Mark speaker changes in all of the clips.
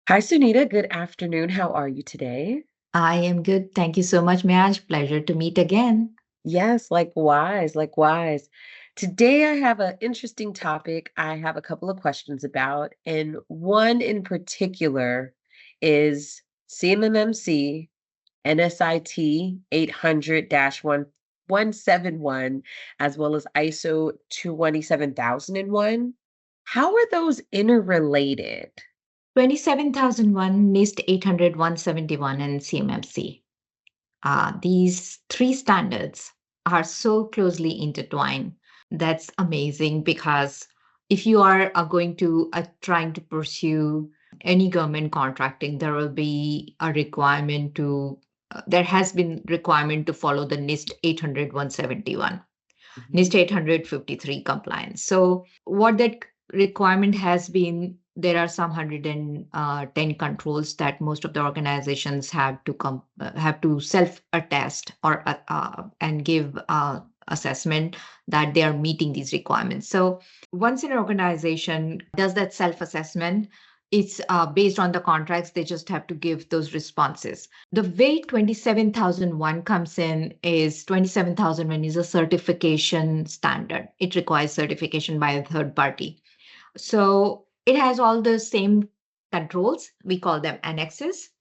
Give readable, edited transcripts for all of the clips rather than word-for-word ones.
Speaker 1: Hi, Sunita. Good afternoon. How are you today?
Speaker 2: I am good. Thank you so much, Maj. Pleasure to meet again.
Speaker 1: Yes, likewise, likewise. Today I have an interesting topic I have a couple of questions about, and one in particular is CMMC NSIT 800-171, as well as ISO 27001. How are those interrelated?
Speaker 2: 27001, NIST 800-171, and CMMC. These three standards are so closely intertwined. That's amazing because if you are going to trying to pursue any government contracting, there will be a requirement to there has been requirement to follow the NIST 800-171.
Speaker 1: Mhm.
Speaker 2: NIST 853 compliance. So what that requirement has been, there are some 110 controls that most of the organizations have to self attest or and give assessment that they are meeting these requirements. So once an organization does that self assessment, it's based on the contracts. They just have to give those responses. The way 27001 comes in is 27001 is a certification standard. It requires certification by a third party. So it has all the same controls. We call them annexes,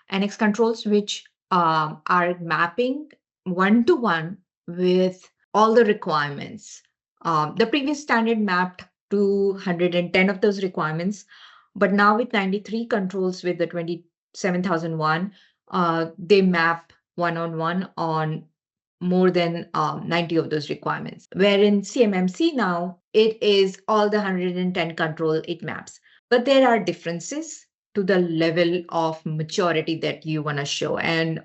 Speaker 2: annex controls, which are mapping one to one with all the requirements. The previous standard mapped 210 of those requirements, but now with 93 controls with the 27001, they map one on more than 90 of those requirements. Where in CMMC now, it is all the 110 control it maps. But there are differences to the level of maturity that you want to show and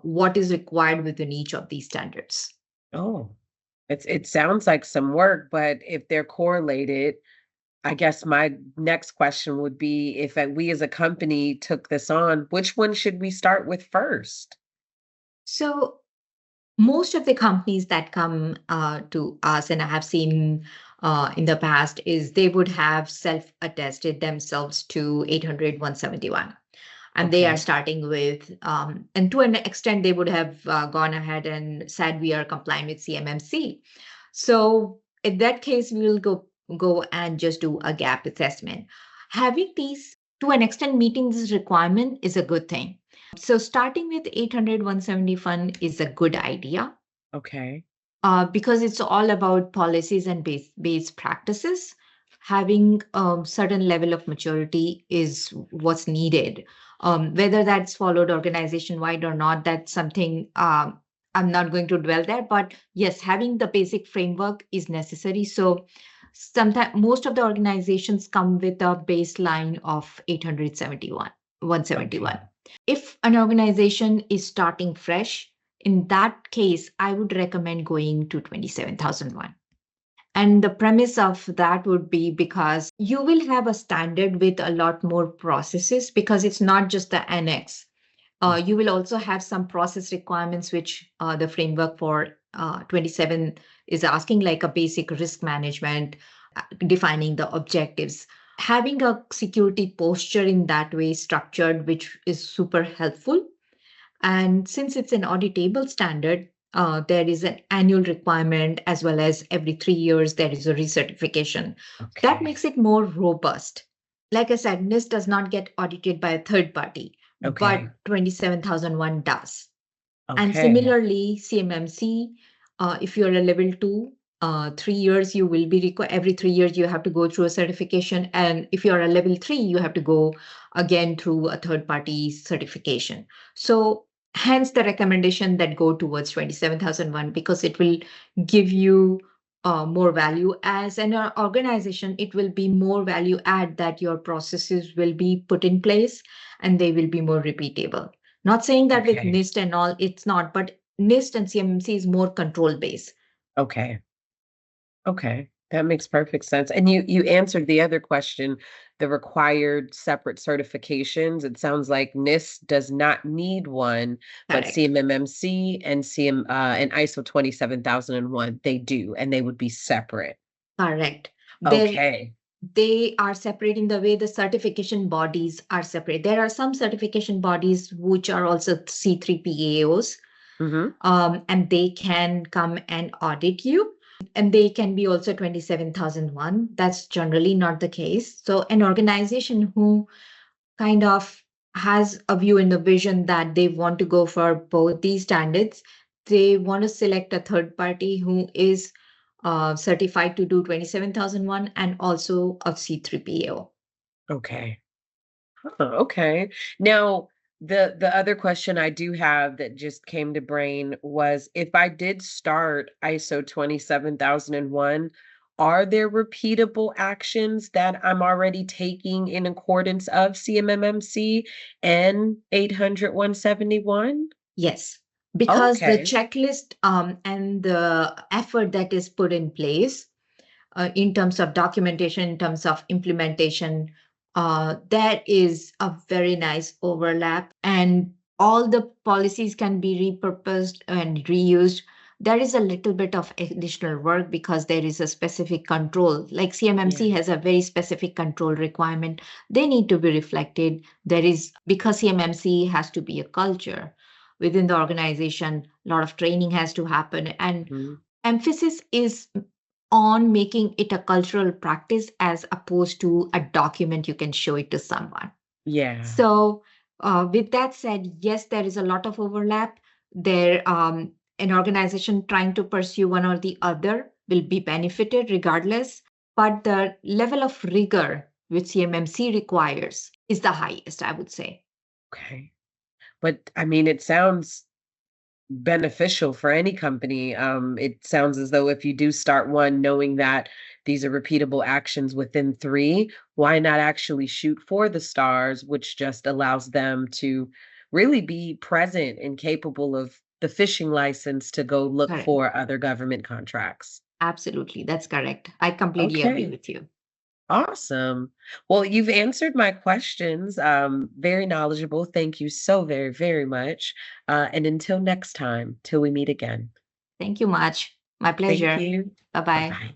Speaker 2: what is required within each of these standards.
Speaker 1: Oh, it sounds like some work, but if they're correlated, I guess my next question would be if we as a company took this on, which one should we start with first?
Speaker 2: So most of the companies that come to us, and I have seen in the past, is they would have self-attested themselves to 800-171. And they are
Speaker 1: Okay.
Speaker 2: starting with, and to an extent, they would have gone ahead and said we are compliant with CMMC. So in that case, we will go and just do a gap assessment. Having these, to an extent, meeting this requirement is a good thing. So starting with 800-171 is a good idea
Speaker 1: Okay.
Speaker 2: because it's all about policies and base practices. Having a certain level of maturity is what's needed. Whether that's followed organization wide or not, that's something I'm not going to dwell there. But yes, having the basic framework is necessary. So sometimes most of the organizations come with a baseline of 871, 171.
Speaker 1: Okay.
Speaker 2: If an organization is starting fresh, in that case, I would recommend going to 27001. And the premise of that would be because you will have a standard with a lot more processes because it's not just the annex. You will also have some process requirements, which the framework for 27 is asking, like a basic risk management, defining the objectives. Having a security posture in that way structured, which is super helpful. And since it's an auditable standard, there is an annual requirement as well as every 3 years there is a recertification. That
Speaker 1: Okay.
Speaker 2: makes it more robust. Like I said, NIST does not get audited by a third party,
Speaker 1: Okay.
Speaker 2: but 27001 does. And
Speaker 1: Okay.
Speaker 2: similarly, CMMC, if you're a level two, 3 years you will be required. Every 3 years you have to go through a certification, and if you're a level three, you have to go again through a third party certification. So hence the recommendation that go towards 27001 because it will give you more value as an organization. It will be more value add that your processes will be put in place and they will be more repeatable. Not saying that with
Speaker 1: Okay.
Speaker 2: NIST and all, it's not, but NIST and CMMC is more control based.
Speaker 1: Okay. Okay. That makes perfect sense. And you answered the other question, the required separate certifications. It sounds like NIST does not need one, but
Speaker 2: Correct.
Speaker 1: CMMC and and ISO 27001 they do, and they would be separate.
Speaker 2: Correct. There,
Speaker 1: Okay.
Speaker 2: they are separating the way the certification bodies are separate. There are some certification bodies which are also C3PAOs,
Speaker 1: Mm-hmm.
Speaker 2: and they can come and audit you. And they can be also 27001. That's generally not the case. So an organization who kind of has a view and a vision that they want to go for both these standards, they want to select a third party who is certified to do 27001 and also a C3PAO.
Speaker 1: Okay. Okay. Now, the other question I do have that just came to brain was if I did start ISO 27001, are there repeatable actions that I'm already taking in accordance of CMMC and 800-171?
Speaker 2: Yes, because the
Speaker 1: Okay.
Speaker 2: checklist and the effort that is put in place in terms of documentation, in terms of implementation, there is a very nice overlap, and all the policies can be repurposed and reused. There is a little bit of additional work because there is a specific control. Like
Speaker 1: Yeah.
Speaker 2: CMMC has a very specific control requirement. They need to be reflected. There is, because CMMC has to be a culture within the organization, a lot of training has to happen, and
Speaker 1: Mhm.
Speaker 2: emphasis is on making it a cultural practice as opposed to a document you can show it to someone.
Speaker 1: Yeah.
Speaker 2: So, with that said, yes, there is a lot of overlap. There, an organization trying to pursue one or the other will be benefited regardless, but the level of rigor which CMMC requires is the highest, I would say.
Speaker 1: Okay. But I mean, it sounds beneficial for any company. It sounds as though if you do start one knowing that these are repeatable actions within three, why not actually shoot for the stars, which just allows them to really be present and capable of the fishing license to go look
Speaker 2: Correct.
Speaker 1: for other government contracts.
Speaker 2: Absolutely. That's correct. I completely agree
Speaker 1: Okay.
Speaker 2: with you.
Speaker 1: Awesome. Well, you've answered my questions. Very knowledgeable. Thank you so very, very much. And until next time, till we meet again.
Speaker 2: Thank you much. My
Speaker 1: Thank
Speaker 2: pleasure.
Speaker 1: you.
Speaker 2: Bye bye.
Speaker 1: Bye-bye.